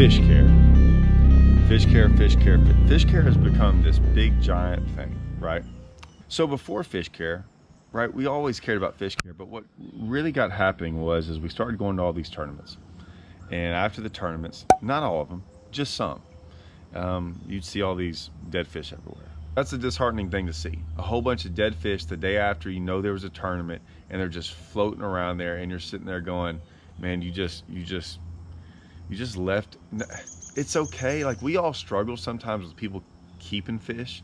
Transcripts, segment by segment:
Fish care. Fish care, fish care. Fish care has become this big giant thing, right? So before fish care, right, we always cared about fish care, but what really got happening was we started going to all these tournaments. And after the tournaments, not all of them, just some, you'd see all these dead fish everywhere. That's a disheartening thing to see. A whole bunch of dead fish the day after you know there was a tournament, and they're just floating around there, and you're sitting there going, man, you just left. It's okay. Like, we all struggle sometimes with people keeping fish.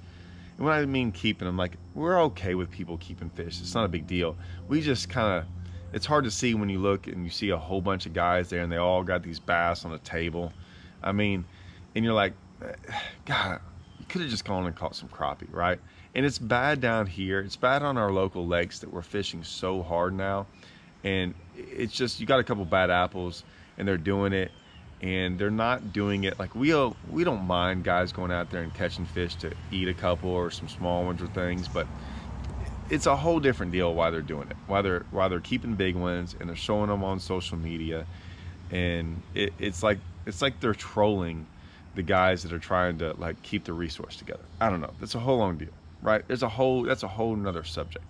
And when I mean keeping them, like, we're okay with people keeping fish. It's not a big deal. We just kind of, it's hard to see when you look and you see a whole bunch of guys there and they all got these bass on the table. I mean, and you're like, God, you could have just gone and caught some crappie, right? And it's bad down here. It's bad on our local lakes that we're fishing so hard now. And it's just, you got a couple bad apples and they're doing it. And they're not doing it like we don't mind guys going out there and catching fish to eat a couple or some small ones or things, but it's a whole different deal why they're doing it, why they're keeping big ones and they're showing them on social media. And it's like they're trolling the guys that are trying to like keep the resource together. I don't know, that's a whole long deal, right? That's a whole nother subject.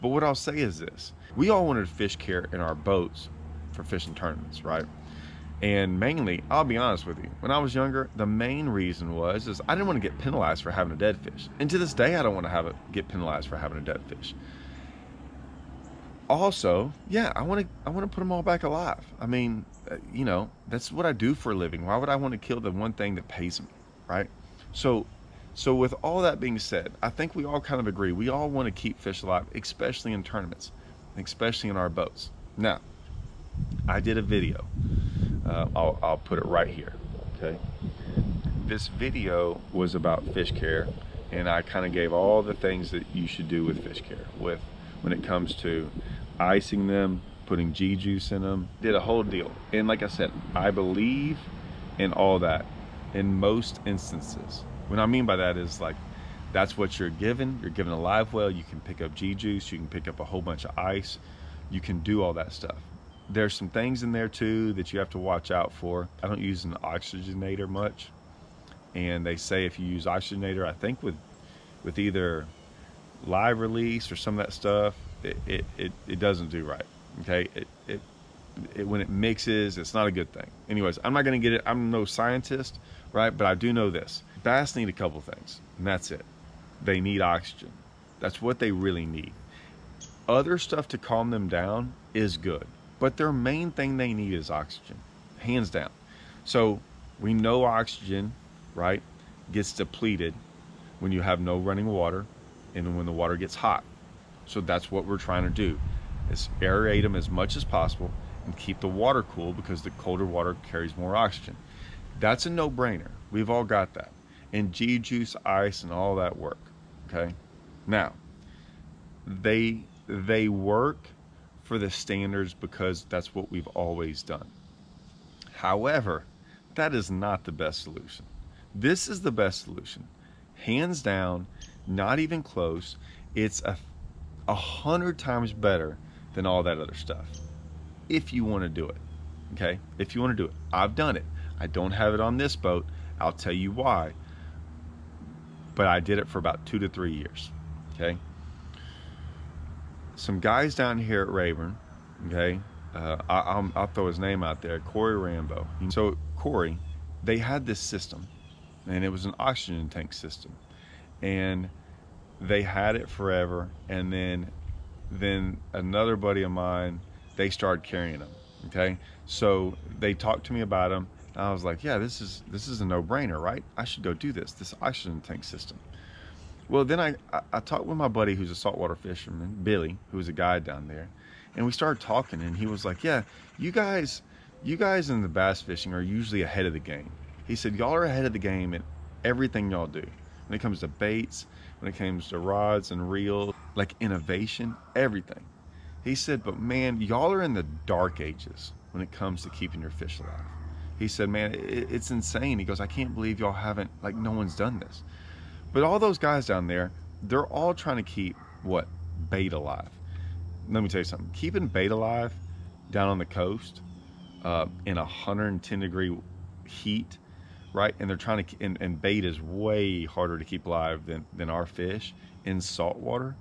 But what I'll say is this: we all wanted fish care in our boats for fishing tournaments, right? And mainly, I'll be honest with you, when I was younger, the main reason was I didn't want to get penalized for having a dead fish. And to this day, I don't want to get penalized for having a dead fish. Also, yeah, I want to put them all back alive. I mean, you know, that's what I do for a living. Why would I want to kill the one thing that pays me, right? So with all that being said, I think we all kind of agree. We all want to keep fish alive, especially in tournaments, especially in our boats. Now, I did a video. I'll put it right here, okay? This video was about fish care, and I kind of gave all the things that you should do with fish care, when it comes to icing them, putting G-juice in them, did a whole deal. And like I said, I believe in all that in most instances. What I mean by that is, like, that's what you're given. You're given a live well, you can pick up G-juice, you can pick up a whole bunch of ice, you can do all that stuff. There's some things in there too that you have to watch out for. I don't use an oxygenator much, and they say if you use oxygenator, I think with either live release or some of that stuff, it doesn't do right. Okay, when it mixes, it's not a good thing. Anyways, I'm not gonna get it. I'm no scientist, right? But I do know this: bass need a couple things, and that's it. They need oxygen. That's what they really need. Other stuff to calm them down is good, but their main thing they need is oxygen, hands down. So we know oxygen, right, gets depleted when you have no running water and when the water gets hot. So that's what we're trying to do, is aerate them as much as possible and keep the water cool, because the colder water carries more oxygen. That's a no-brainer. We've all got that. And G-juice, ice, and all that work, okay? Now, they work for the standards because that's what we've always done. However, that is not the best solution. This is the best solution, hands down, not even close. It's 100 times better than all that other stuff, if you want to do it, okay? If you want to do it. I've done it. I don't have it on this boat. I'll tell you why, but I did it for about 2 to 3 years, okay? Some guys down here at Rayburn, okay, I'll throw his name out there, Corey Rambo. So Corey, they had this system, and it was an oxygen tank system, and they had it forever. And then another buddy of mine, they started carrying them, okay? So they talked to me about them, and I was like, yeah, this is a no-brainer, right? I should go do this oxygen tank system. Well, then I talked with my buddy who's a saltwater fisherman, Billy, who's a guide down there, and we started talking, and he was like, yeah, you guys in the bass fishing are usually ahead of the game. He said, y'all are ahead of the game in everything y'all do. When it comes to baits, when it comes to rods and reels, like innovation, everything. He said, but man, y'all are in the dark ages when it comes to keeping your fish alive. He said, man, it's insane. He goes, I can't believe y'all haven't, like, no one's done this. But all those guys down there, they're all trying to keep what? Bait alive. Let me tell you something. Keeping bait alive down on the coast in 110 degree heat, right? And they're trying to, and bait is way harder to keep alive than our fish in salt water.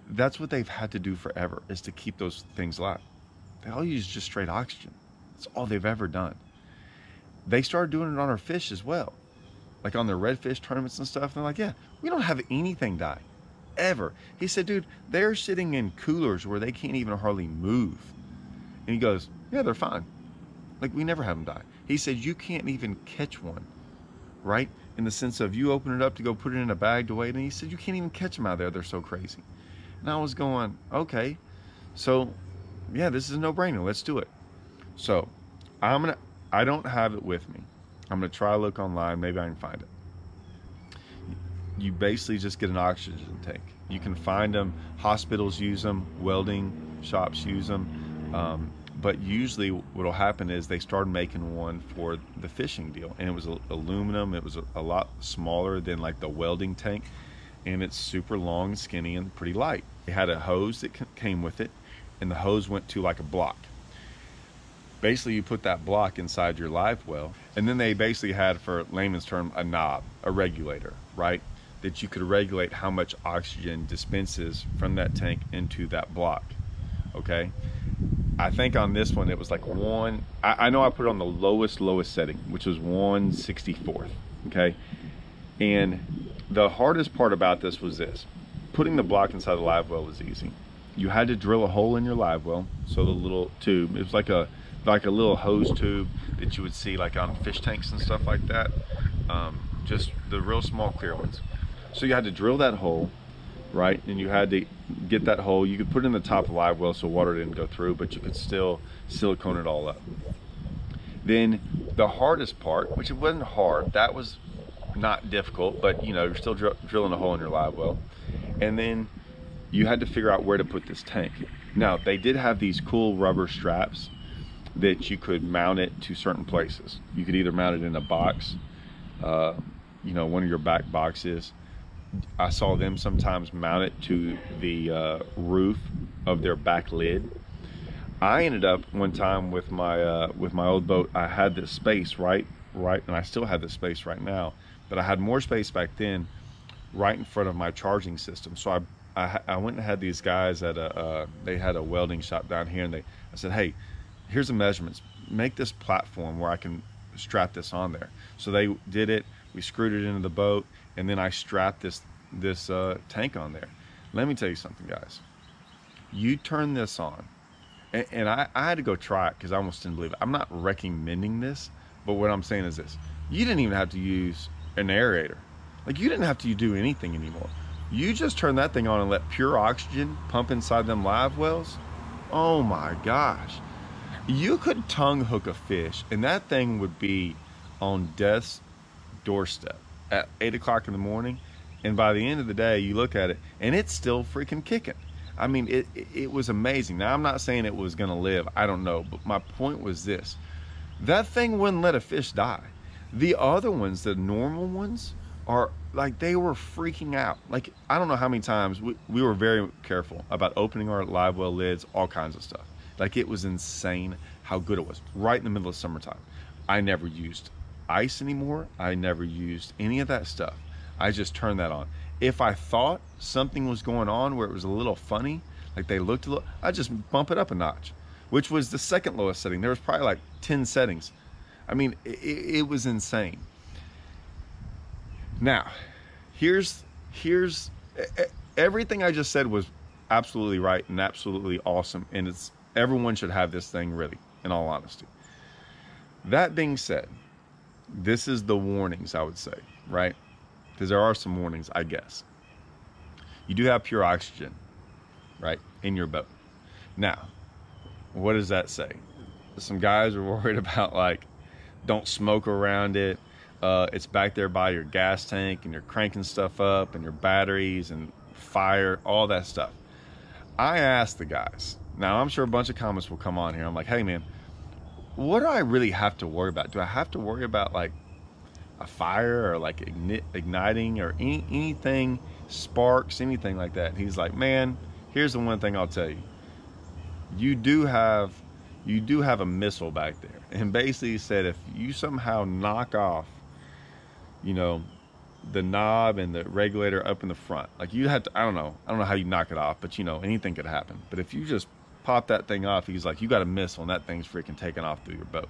That's what they've had to do forever, is to keep those things alive. They all use just straight oxygen. That's all they've ever done. They started doing it on our fish as well, like on their redfish tournaments and stuff. They're like, yeah, we don't have anything die, ever. He said, dude, they're sitting in coolers where they can't even hardly move. And he goes, yeah, they're fine. Like, we never have them die. He said, you can't even catch one, right? In the sense of, you open it up to go put it in a bag to weigh it, and he said, you can't even catch them out there. They're so crazy. And I was going, okay, so yeah, this is a no-brainer. Let's do it. So I don't have it with me. I'm gonna try to look online. Maybe I can find it. You basically just get an oxygen tank. You can find them. Hospitals use them. Welding shops use them. But usually what'll happen is they started making one for the fishing deal, and it was aluminum. It was a lot smaller than like the welding tank, and it's super long, skinny, and pretty light. It had a hose that came with it, and the hose went to like a block. Basically, you put that block inside your live well, and then they basically had, for layman's term, a knob, a regulator, right? That you could regulate how much oxygen dispenses from that tank into that block, okay? I think on this one, it was like I know I put it on the lowest setting, which was 1/64th, okay? And the hardest part about this was this. Putting the block inside the live well was easy. You had to drill a hole in your live well, so the little tube, it was like a little hose tube that you would see like on fish tanks and stuff like that, just the real small clear ones. So you had to drill that hole, right? And you had to get that hole. You could put it in the top of the live well so water didn't go through, but you could still silicone it all up. Then the hardest part, which it wasn't hard, that was not difficult, but you know, you're still drilling a hole in your live well. And then you had to figure out where to put this tank. Now, they did have these cool rubber straps that you could mount it to certain places. You could either mount it in a box, you know, one of your back boxes. I saw them sometimes mount it to the roof of their back lid. I ended up one time with my old boat, I had this space right, and I still have this space right now, but I had more space back then right in front of my charging system. So I went and had these guys at they had a welding shop down here, and I said, hey, here's the measurements. Make this platform where I can strap this on there. So they did it. We screwed it into the boat, and then I strapped this tank on there. Let me tell you something, guys. You turn this on, and I had to go try it because I almost didn't believe it. I'm not recommending this, but what I'm saying is this. You didn't even have to use an aerator. Like, you didn't have to do anything anymore. You just turn that thing on and let pure oxygen pump inside them live wells. Oh my gosh. You could tongue hook a fish, and that thing would be on death's doorstep at 8 o'clock in the morning, and by the end of the day, you look at it, and it's still freaking kicking. I mean, it was amazing. Now, I'm not saying it was going to live. I don't know, but my point was this. That thing wouldn't let a fish die. The other ones, the normal ones, are like, they were freaking out. Like, I don't know how many times we were very careful about opening our live well lids, all kinds of stuff. Like, it was insane how good it was right in the middle of summertime. I never used ice anymore. I never used any of that stuff. I just turned that on. If I thought something was going on where it was a little funny, like they looked a little, I just bump it up a notch, which was the second lowest setting. There was probably like 10 settings. I mean, it was insane. Now, here's everything I just said was absolutely right and absolutely awesome, and everyone should have this thing really, in all honesty. That being said, this is the warnings, I would say, right? Because there are some warnings, I guess. You do have pure oxygen, right, in your boat. Now, what does that say? Some guys are worried about, like, don't smoke around it. It's back there by your gas tank, and you're cranking stuff up, and your batteries, and fire, all that stuff. I asked the guys. Now, I'm sure a bunch of comments will come on here. I'm like, hey, man, what do I really have to worry about? Do I have to worry about, like, a fire or like igniting or anything, sparks, anything like that? And he's like, man, here's the one thing I'll tell you. You do have you do have a missile back there. And basically said if you somehow knock off, you know, the knob and the regulator up in the front, like you had to, I don't know how you knock it off, but you know, anything could happen. But if you just pop that thing off, he's like, you got a missile and that thing's freaking taking off through your boat.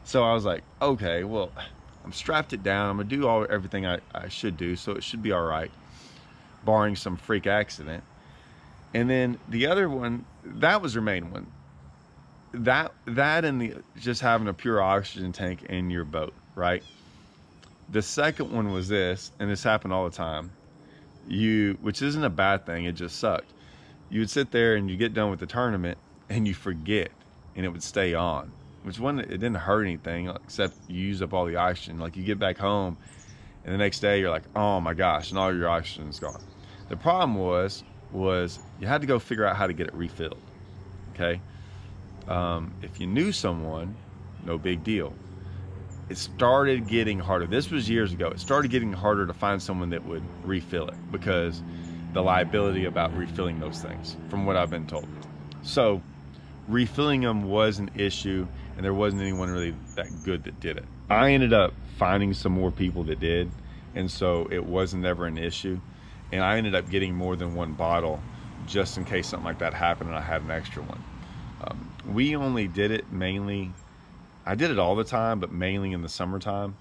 So I was like, okay, well, I'm strapped it down. I'm gonna do everything I should do, so it should be all right, barring some freak accident. And then the other one, that was your main one. That and the just having a pure oxygen tank in your boat, right? The second one was this, and this happened all the time. Which isn't a bad thing, it just sucked. You would sit there and you get done with the tournament and you forget, and it would stay on. Which one, it didn't hurt anything except you use up all the oxygen. Like you get back home and the next day you're like, oh my gosh, and all your oxygen's gone. The problem was you had to go figure out how to get it refilled. Okay, if you knew someone, no big deal. It started getting harder. This was years ago. It started getting harder to find someone that would refill it because the liability about refilling those things, from what I've been told. So refilling them was an issue, and there wasn't anyone really that good that did it. I ended up finding some more people that did, and so it wasn't ever an issue. And I ended up getting more than one bottle just in case something like that happened and I had an extra one. We only did it mainly, I did it all the time, but mainly in the summertime.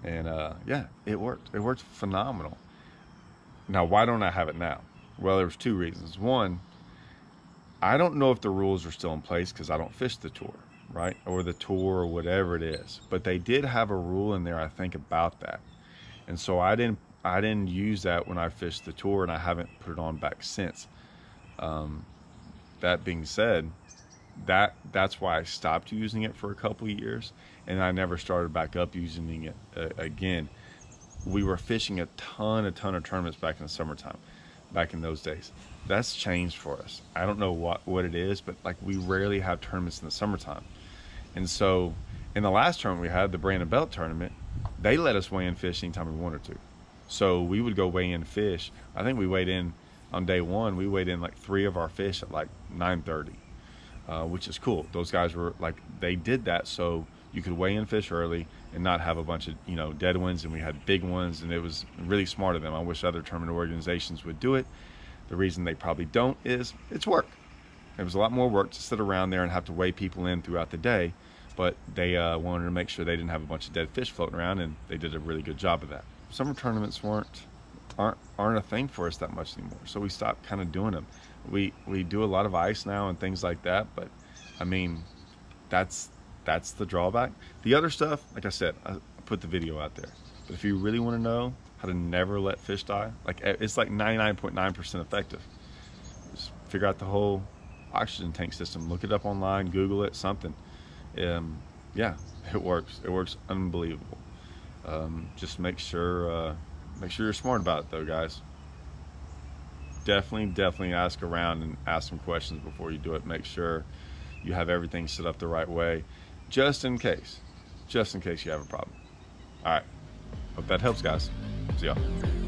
And yeah, it worked. It worked phenomenal. Now, why don't I have it now? Well, there's two reasons. One, I don't know if the rules are still in place because I don't fish the tour, right? Or the tour or whatever it is. But they did have a rule in there, I think, about that. And so I didn't use that when I fished the tour, and I haven't put it on back since. That being said, that's why I stopped using it for a couple of years, and I never started back up using it again. We were fishing a ton of tournaments back in the summertime, back in those days. That's changed for us. I don't know what it is, but like we rarely have tournaments in the summertime. And so in the last tournament we had, the Brandon Belt tournament, they let us weigh in fish anytime we wanted to. So we would go weigh in fish. I think we weighed in on day one, we weighed in like 3 of our fish at like 9:30, which is cool. Those guys were like, they did that so you could weigh in fish early and not have a bunch of, you know, dead ones, and we had big ones, and it was really smart of them. I wish other tournament organizations would do it. The reason they probably don't is it's work. It was a lot more work to sit around there and have to weigh people in throughout the day, but they wanted to make sure they didn't have a bunch of dead fish floating around, and they did a really good job of that. Summer tournaments aren't a thing for us that much anymore, so we stopped kind of doing them. We do a lot of ice now and things like that, but I mean, that's the drawback. The other stuff, like I said, I put the video out there, but if you really want to know how to never let fish die, like it's like 99.9% effective. Just figure out the whole oxygen tank system, look it up online, Google it, something. Yeah, it works. It works unbelievable. Just make sure you're smart about it though, guys. Definitely ask around and ask some questions before you do it. Make sure you have everything set up the right way, just in case you have a problem. All right, hope that helps, guys. See y'all.